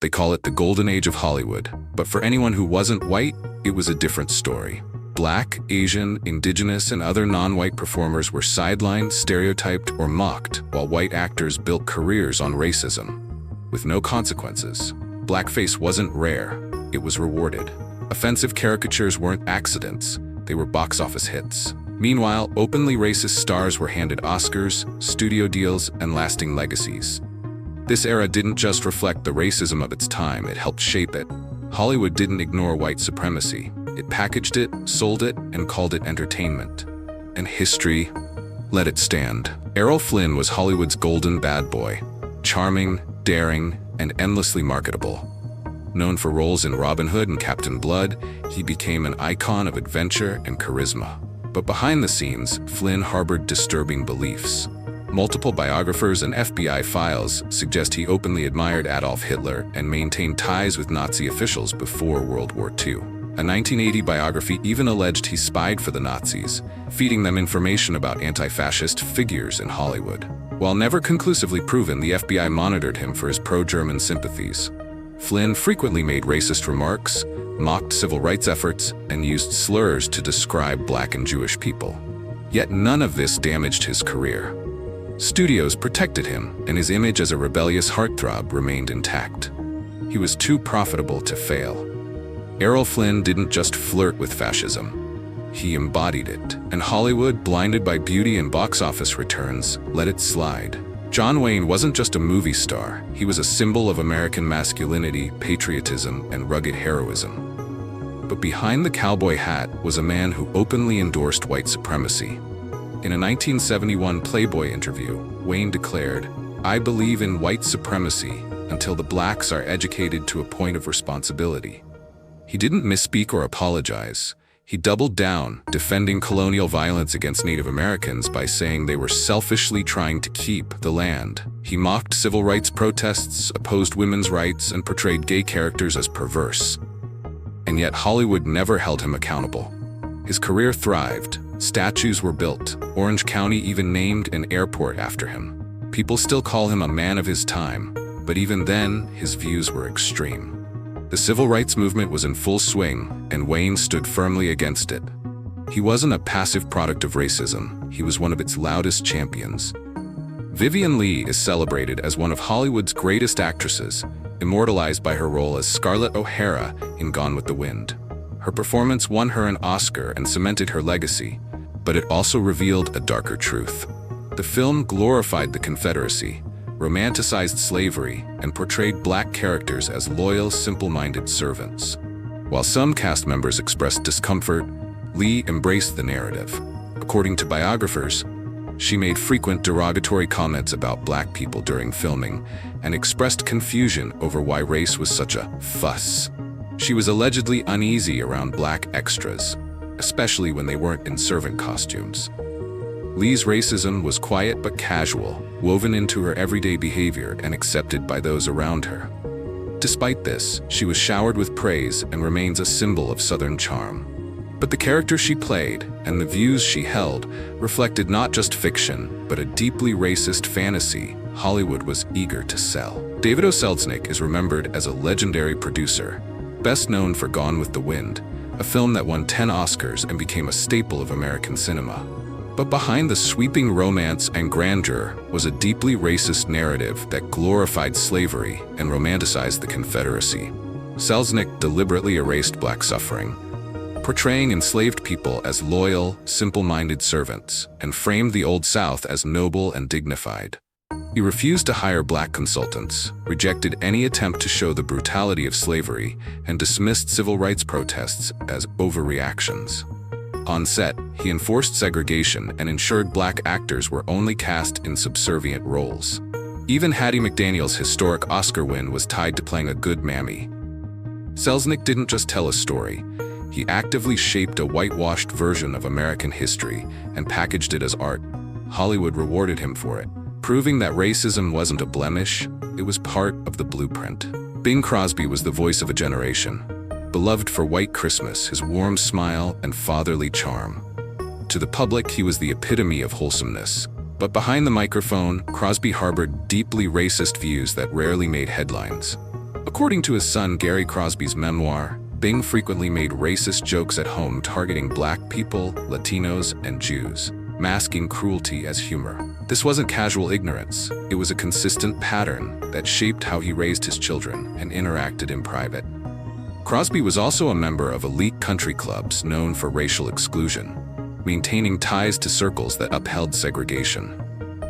They call it the golden age of Hollywood, but for anyone who wasn't white, it was a different story. Black, Asian, Indigenous, and other non-white performers were sidelined, stereotyped, or mocked, while white actors built careers on racism. With no consequences, blackface wasn't rare, it was rewarded. Offensive caricatures weren't accidents, they were box office hits. Meanwhile, openly racist stars were handed Oscars, studio deals, and lasting legacies. This era didn't just reflect the racism of its time, it helped shape it. Hollywood didn't ignore white supremacy. It packaged it, sold it, and called it entertainment. And history let it stand. Errol Flynn was Hollywood's golden bad boy. Charming, daring, and endlessly marketable. Known for roles in Robin Hood and Captain Blood, he became an icon of adventure and charisma. But behind the scenes, Flynn harbored disturbing beliefs. Multiple biographers and FBI files suggest he openly admired Adolf Hitler and maintained ties with Nazi officials before World War II. A 1980 biography even alleged he spied for the Nazis, feeding them information about anti-fascist figures in Hollywood. While never conclusively proven, the FBI monitored him for his pro-German sympathies. Flynn frequently made racist remarks, mocked civil rights efforts, and used slurs to describe Black and Jewish people. Yet none of this damaged his career. Studios protected him, and his image as a rebellious heartthrob remained intact. He was too profitable to fail. Errol Flynn didn't just flirt with fascism. He embodied it, and Hollywood, blinded by beauty and box office returns, let it slide. John Wayne wasn't just a movie star, he was a symbol of American masculinity, patriotism, and rugged heroism. But behind the cowboy hat was a man who openly endorsed white supremacy. In a 1971 Playboy interview, Wayne declared, "I believe in white supremacy until the blacks are educated to a point of responsibility." He didn't misspeak or apologize. He doubled down, defending colonial violence against Native Americans by saying they were selfishly trying to keep the land. He mocked civil rights protests, opposed women's rights, and portrayed gay characters as perverse. And yet Hollywood never held him accountable. His career thrived. Statues were built. Orange County even named an airport after him. People still call him a man of his time, but even then, his views were extreme. The civil rights movement was in full swing, and Wayne stood firmly against it. He wasn't a passive product of racism, he was one of its loudest champions. Vivien Leigh is celebrated as one of Hollywood's greatest actresses, immortalized by her role as Scarlett O'Hara in Gone with the Wind. Her performance won her an Oscar and cemented her legacy, but it also revealed a darker truth. The film glorified the Confederacy, romanticized slavery, and portrayed Black characters as loyal, simple-minded servants. While some cast members expressed discomfort, Leigh embraced the narrative. According to biographers, she made frequent derogatory comments about Black people during filming and expressed confusion over why race was such a fuss. She was allegedly uneasy around Black extras, especially when they weren't in servant costumes. Leigh's racism was quiet but casual, woven into her everyday behavior and accepted by those around her. Despite this, she was showered with praise and remains a symbol of Southern charm. But the character she played and the views she held reflected not just fiction, but a deeply racist fantasy Hollywood was eager to sell. David O. Selznick is remembered as a legendary producer, best known for Gone with the Wind, a film that won 10 Oscars and became a staple of American cinema. But behind the sweeping romance and grandeur was a deeply racist narrative that glorified slavery and romanticized the Confederacy. Selznick deliberately erased Black suffering, portraying enslaved people as loyal, simple-minded servants, and framed the Old South as noble and dignified. He refused to hire Black consultants, rejected any attempt to show the brutality of slavery, and dismissed civil rights protests as overreactions. On set, he enforced segregation and ensured Black actors were only cast in subservient roles. Even Hattie McDaniel's historic Oscar win was tied to playing a good mammy. Selznick didn't just tell a story, he actively shaped a whitewashed version of American history and packaged it as art. Hollywood rewarded him for it, proving that racism wasn't a blemish, it was part of the blueprint. Bing Crosby was the voice of a generation. Beloved for White Christmas, his warm smile and fatherly charm. To the public, he was the epitome of wholesomeness. But behind the microphone, Crosby harbored deeply racist views that rarely made headlines. According to his son Gary Crosby's memoir, Bing frequently made racist jokes at home targeting Black people, Latinos, and Jews, masking cruelty as humor. This wasn't casual ignorance, it was a consistent pattern that shaped how he raised his children and interacted in private. Crosby was also a member of elite country clubs known for racial exclusion, maintaining ties to circles that upheld segregation.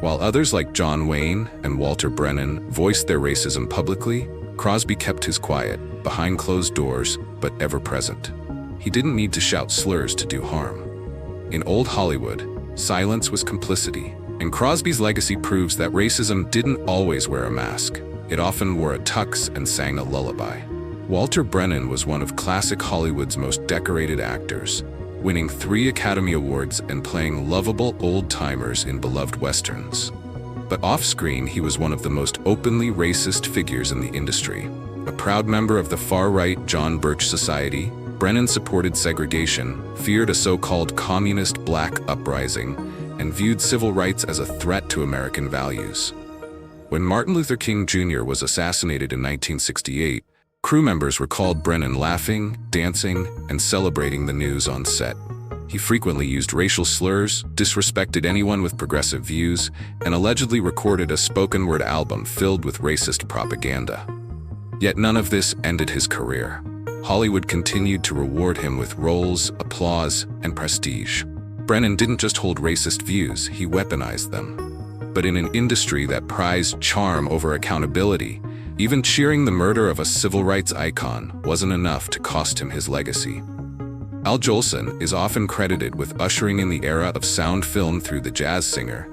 While others like John Wayne and Walter Brennan voiced their racism publicly, Crosby kept his quiet, behind closed doors, but ever present. He didn't need to shout slurs to do harm. In old Hollywood, silence was complicity, and Crosby's legacy proves that racism didn't always wear a mask. It often wore a tux and sang a lullaby. Walter Brennan was one of classic Hollywood's most decorated actors, winning 3 Academy Awards and playing lovable old-timers in beloved westerns. But off-screen, he was one of the most openly racist figures in the industry. A proud member of the far-right John Birch Society, Brennan supported segregation, feared a so-called communist black uprising, and viewed civil rights as a threat to American values. When Martin Luther King Jr. was assassinated in 1968, crew members recalled Brennan laughing, dancing, and celebrating the news on set. He frequently used racial slurs, disrespected anyone with progressive views, and allegedly recorded a spoken-word album filled with racist propaganda. Yet none of this ended his career. Hollywood continued to reward him with roles, applause, and prestige. Brennan didn't just hold racist views, he weaponized them. But in an industry that prized charm over accountability, even cheering the murder of a civil rights icon wasn't enough to cost him his legacy. Al Jolson is often credited with ushering in the era of sound film through The Jazz Singer,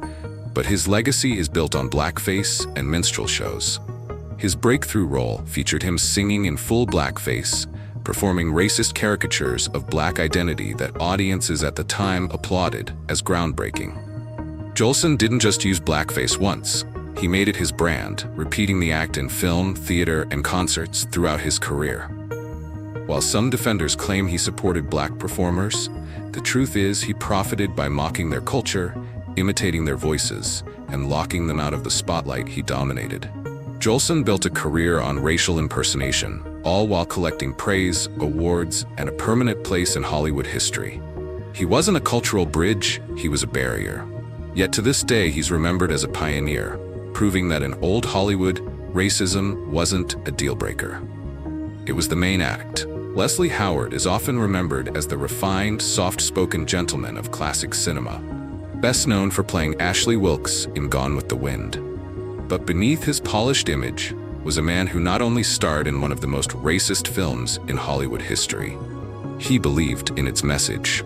but his legacy is built on blackface and minstrel shows. His breakthrough role featured him singing in full blackface, performing racist caricatures of black identity that audiences at the time applauded as groundbreaking. Jolson didn't just use blackface once, he made it his brand, repeating the act in film, theater, and concerts throughout his career. While some defenders claim he supported black performers, the truth is he profited by mocking their culture, imitating their voices, and locking them out of the spotlight he dominated. Jolson built a career on racial impersonation, all while collecting praise, awards, and a permanent place in Hollywood history. He wasn't a cultural bridge, he was a barrier. Yet to this day, he's remembered as a pioneer, proving that in old Hollywood, racism wasn't a deal breaker. It was the main act. Leslie Howard is often remembered as the refined, soft-spoken gentleman of classic cinema, best known for playing Ashley Wilkes in Gone with the Wind. But beneath his polished image was a man who not only starred in one of the most racist films in Hollywood history, he believed in its message.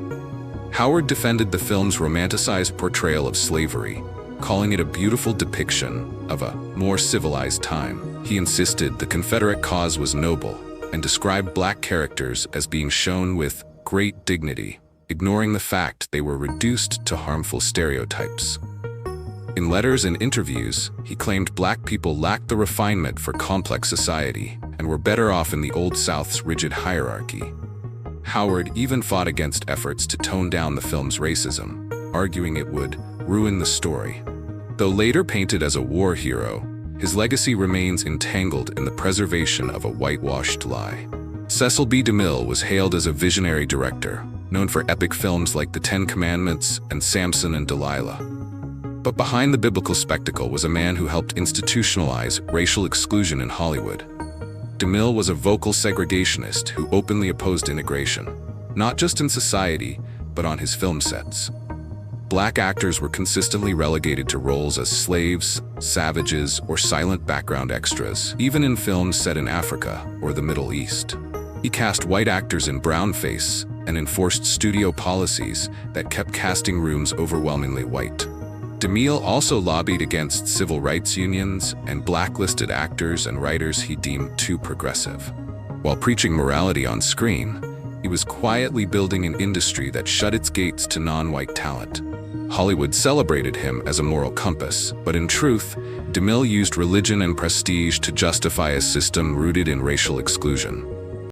Howard defended the film's romanticized portrayal of slavery, calling it a beautiful depiction of a more civilized time. He insisted the Confederate cause was noble and described black characters as being shown with great dignity, ignoring the fact they were reduced to harmful stereotypes. In letters and interviews, he claimed black people lacked the refinement for complex society and were better off in the Old South's rigid hierarchy. Howard even fought against efforts to tone down the film's racism, arguing it would ruin the story. Though later painted as a war hero, his legacy remains entangled in the preservation of a whitewashed lie. Cecil B. DeMille was hailed as a visionary director, known for epic films like The Ten Commandments and Samson and Delilah. But behind the biblical spectacle was a man who helped institutionalize racial exclusion in Hollywood. DeMille was a vocal segregationist who openly opposed integration, not just in society, but on his film sets. Black actors were consistently relegated to roles as slaves, savages, or silent background extras, even in films set in Africa or the Middle East. He cast white actors in brownface and enforced studio policies that kept casting rooms overwhelmingly white. DeMille also lobbied against civil rights unions and blacklisted actors and writers he deemed too progressive. While preaching morality on screen, he was quietly building an industry that shut its gates to non-white talent. Hollywood celebrated him as a moral compass, but in truth, DeMille used religion and prestige to justify a system rooted in racial exclusion.